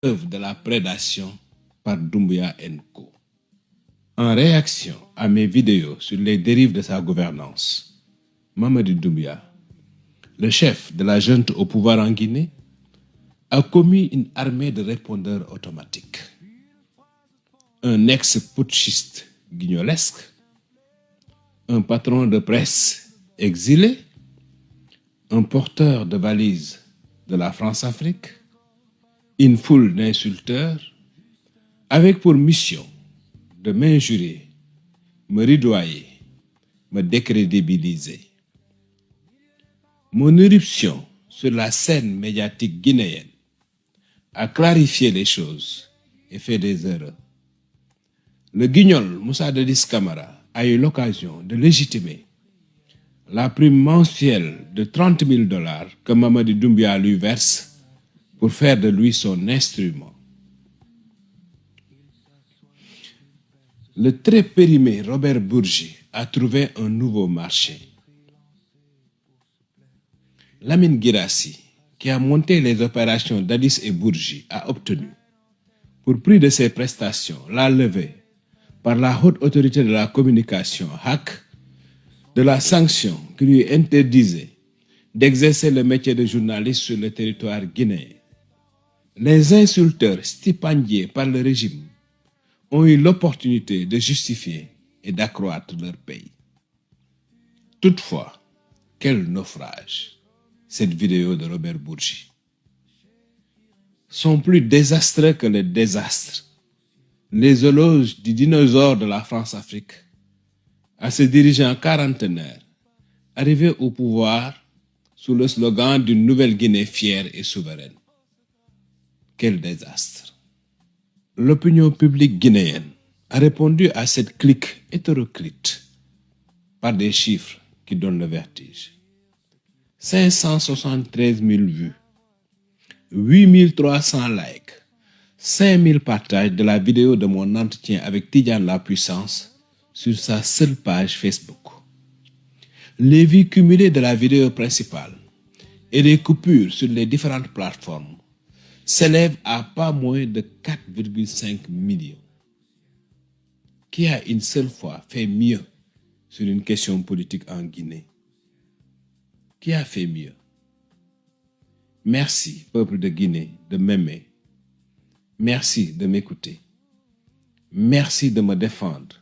preuve de la prédation par Doumbouya & Co. En réaction à mes vidéos sur les dérives de sa gouvernance, Mamadi Doumbouya, le chef de la junte au pouvoir en Guinée, a commis une armée de répondeurs automatiques. Un ex-putschiste guignolesque, un patron de presse exilé, un porteur de valises de la France-Afrique, une foule d'insulteurs, avec pour mission de m'injurer, me ridoyer, me décrédibiliser. Mon éruption sur la scène médiatique guinéenne a clarifié les choses et fait des erreurs. Le guignol Moussa Dadis Camara a eu l'occasion de légitimer la prime mensuelle de $30 000 que Mamadi Doumbouya lui verse pour faire de lui son instrument. Le très périmé Robert Bourgi a trouvé un nouveau marché. Lamine Guirassy, qui a monté les opérations Dadis et Bourgi, a obtenu, pour prix de ses prestations, la levée par la haute autorité de la communication, HAC, de la sanction qui lui interdisait d'exercer le métier de journaliste sur le territoire guinéen. Les insulteurs stipendiés par le régime ont eu l'opportunité de justifier et d'accroître leur paye. Toutefois, quel naufrage, cette vidéo de Robert Bourgi. Sont plus désastreux que les désastres, les éloges du dinosaure de la France-Afrique à ce dirigeant quarantenaire arrivé au pouvoir sous le slogan d'une nouvelle Guinée fière et souveraine. Quel désastre! L'opinion publique guinéenne a répondu à cette clique hétéroclite par des chiffres qui donnent le vertige. 573 000 vues, 8 300 likes, 5 000 partages de la vidéo de mon entretien avec Tidjane La Puissance sur sa seule page Facebook. Les vues cumulées de la vidéo principale et les coupures sur les différentes plateformes s'élèvent à pas moins de 4,5 millions. Qui a une seule fois fait mieux sur une question politique en Guinée? Qui a fait mieux? Merci, peuple de Guinée, de m'aimer. Merci de m'écouter. Merci de me défendre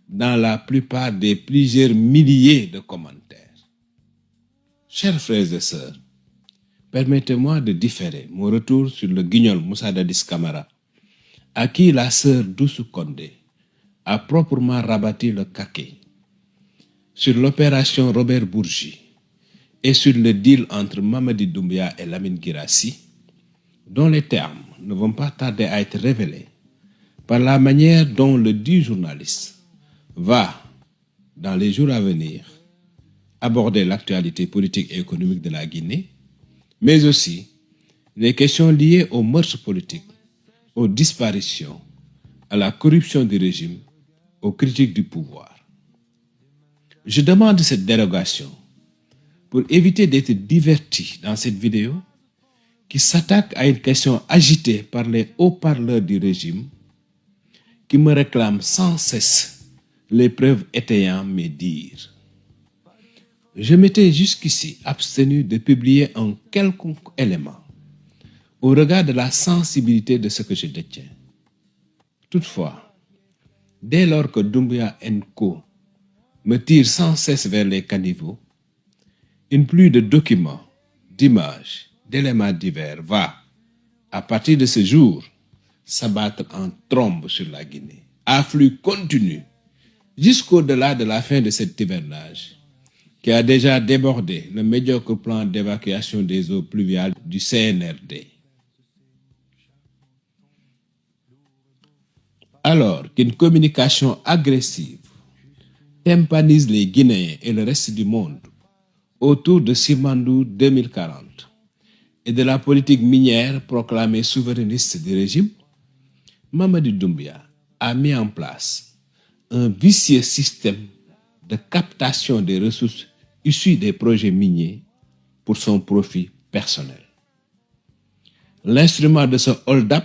dans la plupart des plusieurs milliers de commentaires. Chers frères et sœurs, permettez-moi de différer mon retour sur le guignol Moussa Dadis Camara, à qui la sœur Doussou Condé a proprement rabattu le caquet, sur l'opération Robert Bourgi et sur le deal entre Mamadi Doumbouya et Lamine Guirassy, dont les termes ne vont pas tarder à être révélés par la manière dont le dit journaliste va, dans les jours à venir, aborder l'actualité politique et économique de la Guinée, mais aussi les questions liées aux mœurs politiques, aux disparitions, à la corruption du régime, aux critiques du pouvoir. Je demande cette dérogation pour éviter d'être diverti dans cette vidéo qui s'attaque à une question agitée par les haut-parleurs du régime qui me réclament sans cesse les preuves étayant mes dires. Je m'étais jusqu'ici abstenu de publier un quelconque élément au regard de la sensibilité de ce que je détiens. Toutefois, dès lors que Doumbouya & Co me tire sans cesse vers les caniveaux, une pluie de documents, d'images, d'éléments divers va, à partir de ce jour, s'abattre en trombe sur la Guinée, à flux continu, jusqu'au-delà de la fin de cet hivernage, qui a déjà débordé le médiocre plan d'évacuation des eaux pluviales du CNRD. Alors qu'une communication agressive tympanise les Guinéens et le reste du monde autour de Simandou 2040 et de la politique minière proclamée souverainiste du régime, Mamadi Doumbouya a mis en place un vicieux système de captation des ressources issues des projets miniers pour son profit personnel. L'instrument de ce hold-up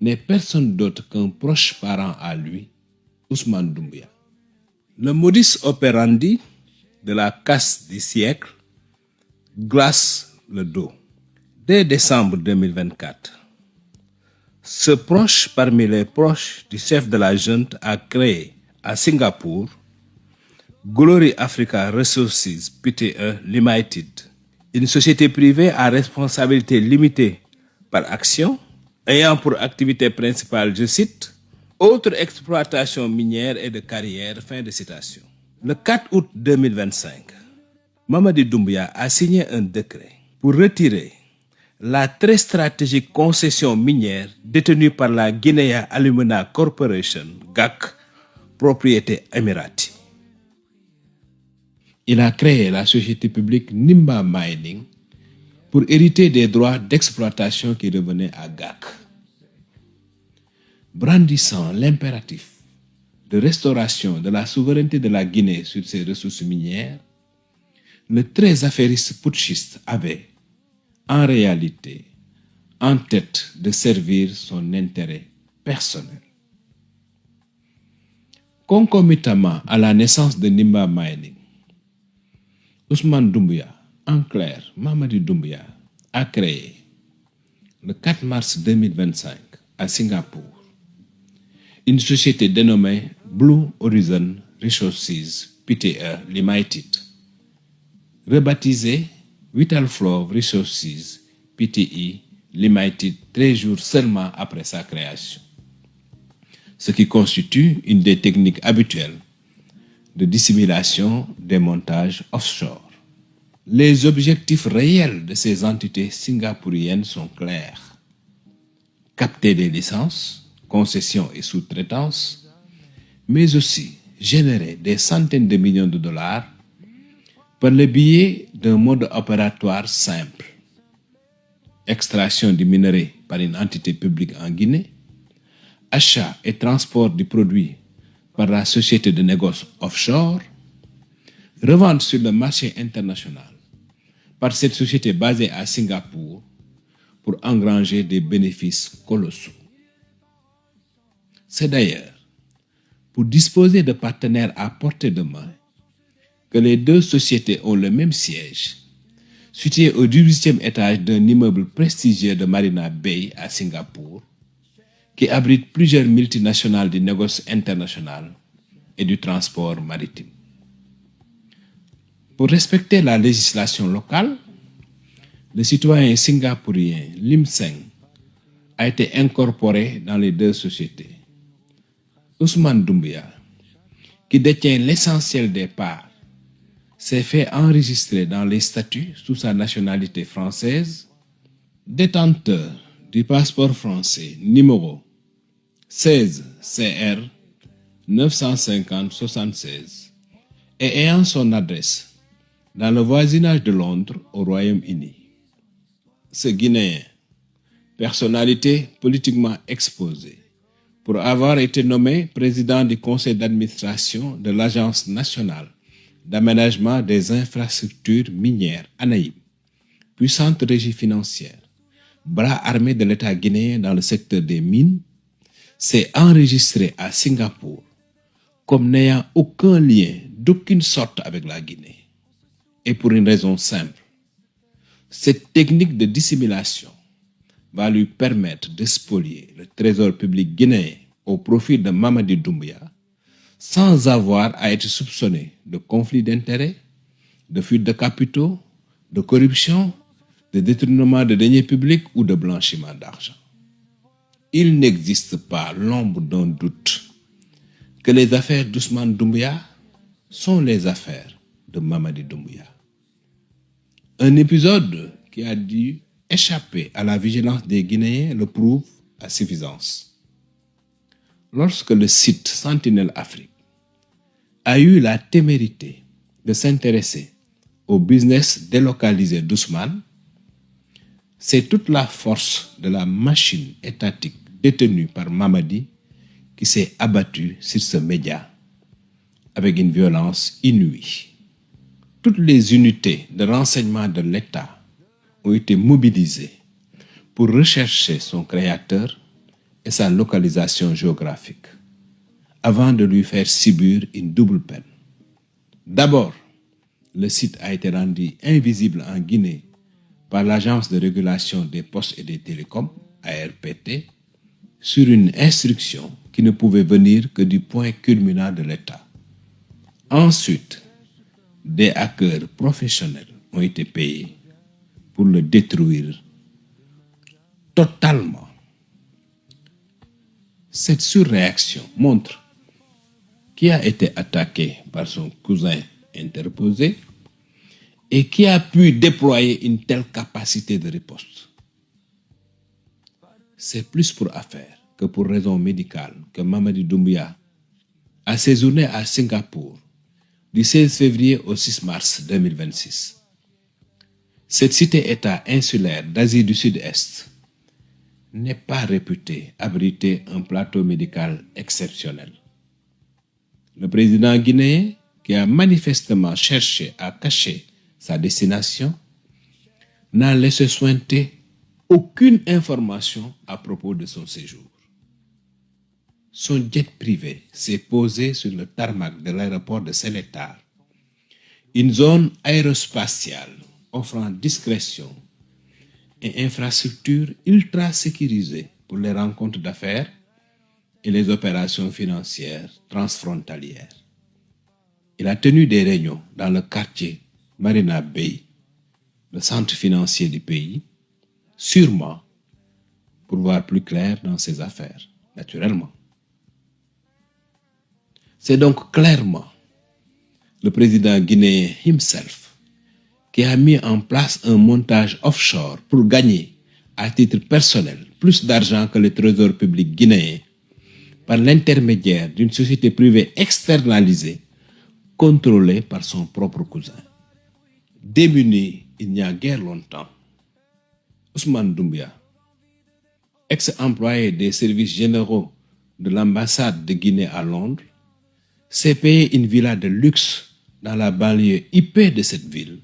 n'est personne d'autre qu'un proche parent à lui, Ousmane Doumbouya. Le modus operandi de la casse du siècle glace le dos. Dès décembre 2024, ce proche parmi les proches du chef de la junte a créé à Singapour Glory Africa Resources Pte. Limited, une société privée à responsabilité limitée par action, ayant pour activité principale, je cite, autre exploitation minière et de carrière, fin de citation. Le 4 août 2025, Mamadi Doumbouya a signé un décret pour retirer la très stratégique concession minière détenue par la Guinea Alumina Corporation, GAC, propriété émirati. Il a créé la société publique Nimba Mining pour hériter des droits d'exploitation qui revenaient à GAC. Brandissant l'impératif de restauration de la souveraineté de la Guinée sur ses ressources minières, le très affairiste putschiste avait, en réalité, en tête de servir son intérêt personnel. Concomitamment à la naissance de Nimba Mining, Ousmane Doumbouya, en clair, Mamadi Doumbouya, a créé, le 4 mars 2025, à Singapour, une société dénommée Blue Horizon Resources Pte. Limited, rebaptisée Vital Flow Resources Pte. Limited 13 jours seulement après sa création, ce qui constitue une des techniques habituelles de dissimulation des montages offshore. Les objectifs réels de ces entités singapouriennes sont clairs. Capter des licences, concessions et sous-traitances, mais aussi générer des centaines de millions de dollars par le biais d'un mode opératoire simple. Extraction du minerai par une entité publique en Guinée, achat et transport du produit par la société de négoce offshore, revente sur le marché international par cette société basée à Singapour pour engranger des bénéfices colossaux. C'est d'ailleurs pour disposer de partenaires à portée de main que les deux sociétés ont le même siège, situé au 18e étage d'un immeuble prestigieux de Marina Bay à Singapour, qui abrite plusieurs multinationales du négoce international et du transport maritime. Pour respecter la législation locale, le citoyen singapourien Lim Seng a été incorporé dans les deux sociétés. Ousmane Doumbouya, qui détient l'essentiel des parts, s'est fait enregistrer dans les statuts sous sa nationalité française, détenteur du passeport français numéro 16 CR 950-76 et ayant son adresse dans le voisinage de Londres au Royaume-Uni. Ce Guinéen, personnalité politiquement exposée, pour avoir été nommé président du conseil d'administration de l'Agence nationale d'aménagement des infrastructures minières, ANAIM, puissante régie financière, bras armé de l'État guinéen dans le secteur des mines, s'est enregistré à Singapour comme n'ayant aucun lien d'aucune sorte avec la Guinée. Et pour une raison simple, cette technique de dissimulation va lui permettre de spolier le trésor public guinéen au profit de Mamadi Doumbouya sans avoir à être soupçonné de conflit d'intérêts, de fuite de capitaux, de corruption, de détournement de deniers publics ou de blanchiment d'argent. Il n'existe pas l'ombre d'un doute que les affaires d'Ousmane Doumbouya sont les affaires de Mamadi Doumbouya. Un épisode qui a dû échapper à la vigilance des Guinéens le prouve à suffisance. Lorsque le site Sentinelle Afrique a eu la témérité de s'intéresser au business délocalisé d'Ousmane, c'est toute la force de la machine étatique détenue par Mamadi qui s'est abattue sur ce média avec une violence inouïe. Toutes les unités de renseignement de l'État ont été mobilisées pour rechercher son créateur et sa localisation géographique, avant de lui faire subir une double peine. D'abord, le site a été rendu invisible en Guinée par l'Agence de régulation des postes et des télécoms, ARPT, sur une instruction qui ne pouvait venir que du point culminant de l'État. Ensuite, des hackers professionnels ont été payés pour le détruire totalement. Cette surréaction montre qui a été attaqué par son cousin interposé et qui a pu déployer une telle capacité de riposte. C'est plus pour affaire que pour raison médicale que Mamadi Doumbouya a séjourné à Singapour du 16 février au 6 mars 2026. Cette cité-État insulaire d'Asie du Sud-Est n'est pas réputée abriter un plateau médical exceptionnel. Le président guinéen, qui a manifestement cherché à cacher sa destination, n'a laissé sointer aucune information à propos de son séjour. Son jet privé s'est posé sur le tarmac de l'aéroport de Seletar, une zone aérospatiale offrant discrétion et infrastructures ultra sécurisées pour les rencontres d'affaires et les opérations financières transfrontalières. Il a tenu des réunions dans le quartier Marina Bay, le centre financier du pays, sûrement pour voir plus clair dans ses affaires, naturellement. C'est donc clairement le président guinéen himself qui a mis en place un montage offshore pour gagner, à titre personnel, plus d'argent que le trésor public guinéen par l'intermédiaire d'une société privée externalisée contrôlée par son propre cousin. Démuni il n'y a guère longtemps, Ousmane Doumbouya, ex-employé des services généraux de l'ambassade de Guinée à Londres, s'est payé une villa de luxe dans la banlieue huppée de cette ville,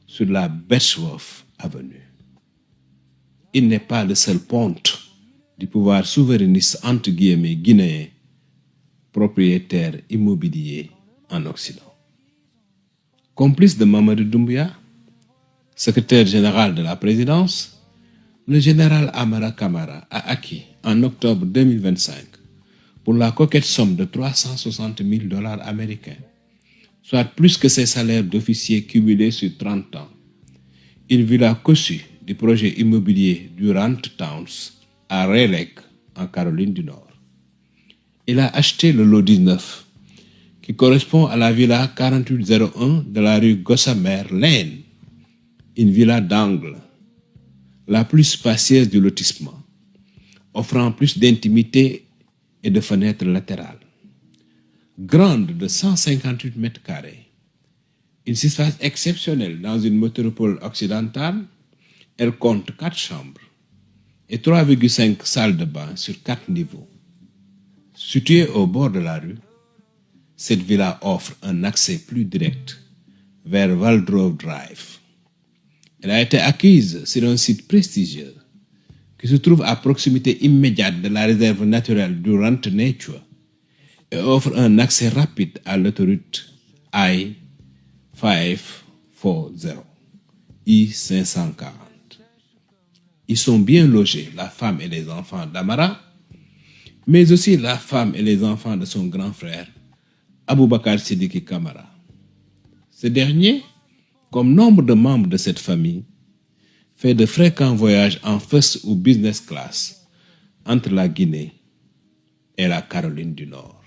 sur la Birchworth Avenue. Il n'est pas le seul ponte du pouvoir souverainiste entre guillemets guinéen, propriétaire immobilier en Occident. Complice de Mamadou Doumbouya, secrétaire général de la présidence, le général Amara Camara a acquis en octobre 2025 pour la coquette somme de 360 000 $ américains, soit plus que ses salaires d'officier cumulés sur 30 ans, une villa cossue du projet immobilier Durant Towns à Raleigh, en Caroline du Nord. Il a acheté le lot 19, qui correspond à la villa 4801 de la rue Gossamer Lane, une villa d'angle, la plus spacieuse du lotissement, offrant plus d'intimité et de fenêtres latérales. Grande de 158 mètres carrés, une surface exceptionnelle dans une métropole occidentale, elle compte 4 chambres et 3,5 salles de bain sur 4 niveaux. Située au bord de la rue, cette villa offre un accès plus direct vers Waldrove Drive. Elle a été acquise sur un site prestigieux qui se trouve à proximité immédiate de la réserve naturelle Durant Nature et offre un accès rapide à l'autoroute I-540, I-540. Ils sont bien logés, la femme et les enfants d'Amara, mais aussi la femme et les enfants de son grand frère, Aboubakar Sidiki Camara. Ce dernier, comme nombre de membres de cette famille, fait de fréquents voyages en first ou business class entre la Guinée et la Caroline du Nord.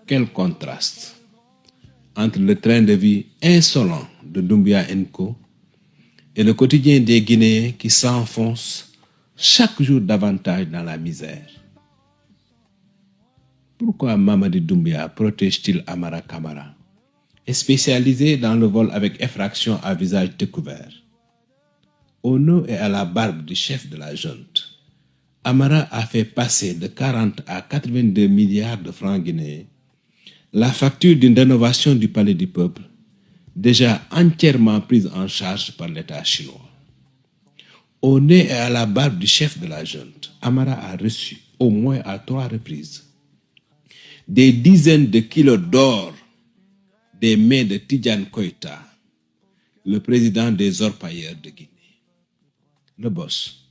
Quel contraste entre le train de vie insolent de Doumbouya & Co et le quotidien des Guinéens qui s'enfoncent chaque jour davantage dans la misère. Pourquoi Mamadi Doumbouya protège-t-il Amara Camara, est spécialisé dans le vol avec effraction à visage découvert? Au nom et à la barbe du chef de la junte, Amara a fait passer de 40 à 82 milliards de francs guinéens la facture d'une rénovation du Palais du Peuple, déjà entièrement prise en charge par l'État chinois. Au nez et à la barbe du chef de la junte, Amara a reçu, au moins à 3 reprises, des dizaines de kilos d'or des mains de Tidjane Koïta, le président des orpailleurs de Guinée. Le boss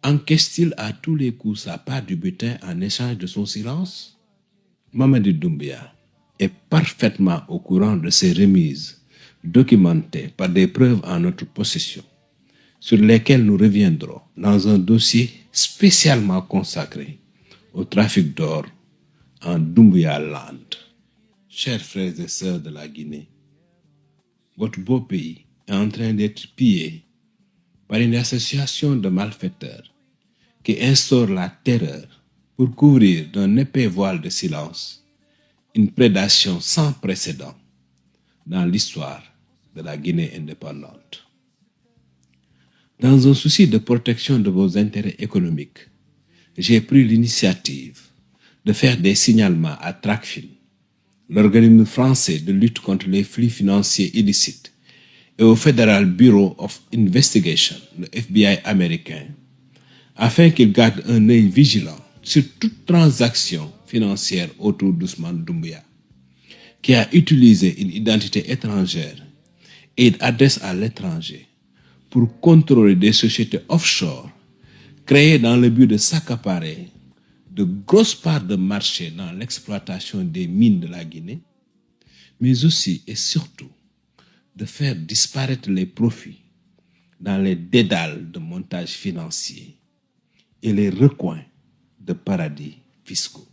encaisse-t-il à tous les coups sa part du butin en échange de son silence? Mamadi Doumbia est parfaitement au courant de ces remises, documentées par des preuves en notre possession, sur lesquelles nous reviendrons dans un dossier spécialement consacré au trafic d'or en Doumbia Land. Chers frères et sœurs de la Guinée, votre beau pays est en train d'être pillé par une association de malfaiteurs qui instaure la terreur pour couvrir d'un épais voile de silence une prédation sans précédent dans l'histoire de la Guinée indépendante. Dans un souci de protection de vos intérêts économiques, j'ai pris l'initiative de faire des signalements à TRACFIN, l'organisme français de lutte contre les flux financiers illicites, et au Federal Bureau of Investigation, le FBI américain, afin qu'ils gardent un œil vigilant sur toute transaction financière autour d'Ousmane Doumbouya, qui a utilisé une identité étrangère et une adresse à l'étranger pour contrôler des sociétés offshore créées dans le but de s'accaparer de grosses parts de marché dans l'exploitation des mines de la Guinée, mais aussi et surtout de faire disparaître les profits dans les dédales de montage financier et les recoins de paradis fiscaux.